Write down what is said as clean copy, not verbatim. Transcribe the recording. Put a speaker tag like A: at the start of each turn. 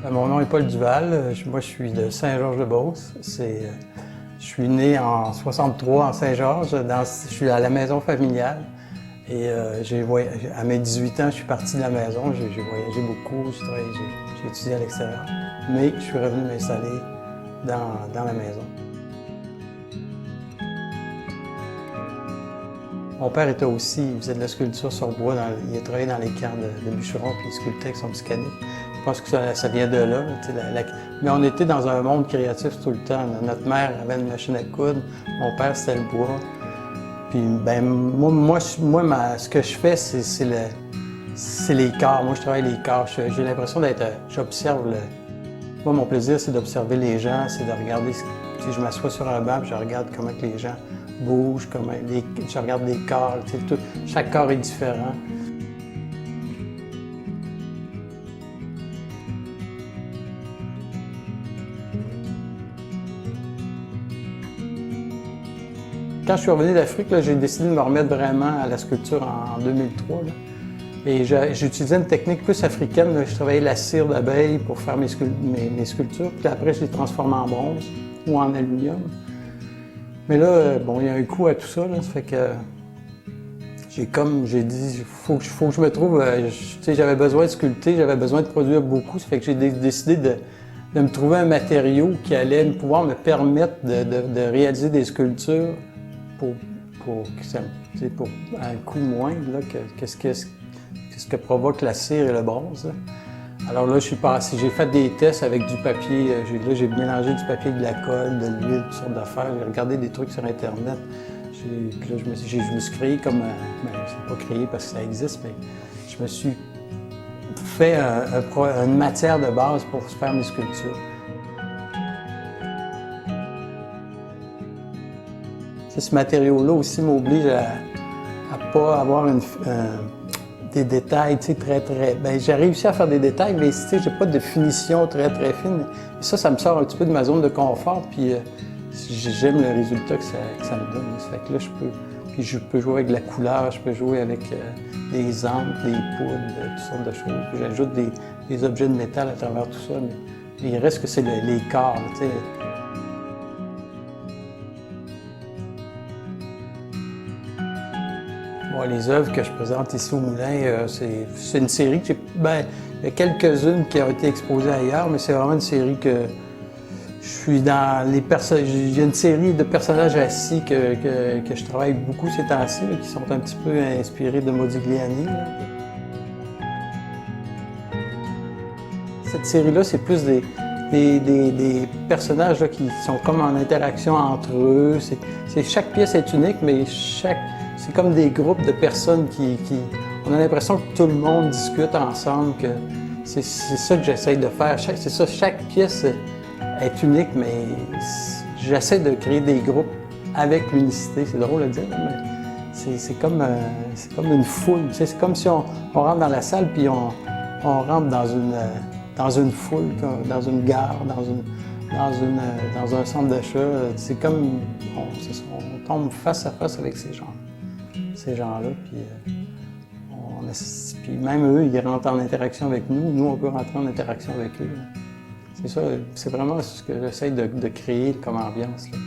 A: Mon nom est Paul Duval. Moi, je suis de Saint-Georges-de-Beauce. Je suis né en 63 en Saint-Georges. Je suis à la maison familiale. Et à mes 18 ans, je suis parti de la maison. J'ai voyagé beaucoup, j'ai étudié à l'extérieur. Mais je suis revenu m'installer dans la maison. Mon père était aussi, il faisait de la sculpture sur bois, il a travaillé dans les camps de bûcherons puis il sculptait avec son petit canif. Je pense que ça vient de là. Mais on était dans un monde créatif tout le temps. Notre mère avait une machine à coudre, mon père c'était le bois. Puis ben moi ce que je fais, c'est les corps. Moi je travaille les corps. J'ai l'impression j'observe Moi mon plaisir c'est d'observer les gens, c'est de regarder. Je m'assois sur un banc, puis je regarde comment que les gens bougent, je regarde les corps. Chaque corps est différent. Quand je suis revenu d'Afrique, j'ai décidé de me remettre vraiment à la sculpture en 2003. Là. Et j'utilisais une technique plus africaine. Là. Je travaillais la cire d'abeille pour faire mes sculptures. Puis après, je les transformais en bronze ou en aluminium. Mais là, bon, il y a un coût à tout ça. Là. Ça fait que j'ai dit, faut que je me trouve. J'avais besoin de sculpter, j'avais besoin de produire beaucoup. Ça fait que j'ai décidé de me trouver un matériau qui allait pouvoir me permettre de réaliser des sculptures pour un coût moindre là, que ce que provoque la cire et le bronze. Là. Alors là, j'ai fait des tests avec du papier. J'ai mélangé du papier, de la colle, de l'huile, toutes sortes d'affaires. J'ai regardé des trucs sur Internet. Puis là, je me suis créé comme... c'est pas créé parce que ça existe, mais je me suis fait une matière de base pour faire mes sculptures. Ce matériau-là aussi m'oblige à pas avoir des détails très... j'ai réussi à faire des détails, mais j'ai pas de finition très fine. Et ça me sort un petit peu de ma zone de confort, puis j'aime le résultat que ça me donne. Ça fait que là, je peux jouer avec de la couleur, je peux jouer avec des encres, des poudres, toutes sortes de choses. Puis j'ajoute des objets de métal à travers tout ça, mais il reste que c'est les corps. Là, Bon, les œuvres que je présente ici au Moulin, c'est une série que il y a quelques-unes qui ont été exposées ailleurs, mais c'est vraiment une série que je suis dans les personnages. Il y a une série de personnages assis que je travaille beaucoup ces temps-ci, qui sont un petit peu inspirés de Modigliani. Là. Cette série-là, c'est plus des personnages là, qui sont comme en interaction entre eux. Chaque pièce est unique, mais c'est comme des groupes de personnes on a l'impression que tout le monde discute ensemble, que c'est ça que j'essaie de faire. Chaque pièce est unique, mais j'essaie de créer des groupes avec l'unicité. C'est drôle à dire, mais c'est comme une foule. C'est comme si on rentre dans la salle puis on rentre dans une foule, dans une gare, dans un centre d'achat. C'est comme on tombe face à face avec ces gens-là. Puis même eux, ils rentrent en interaction avec nous. Nous, on peut rentrer en interaction avec eux. C'est ça, c'est vraiment ce que j'essaie de créer comme ambiance. Là.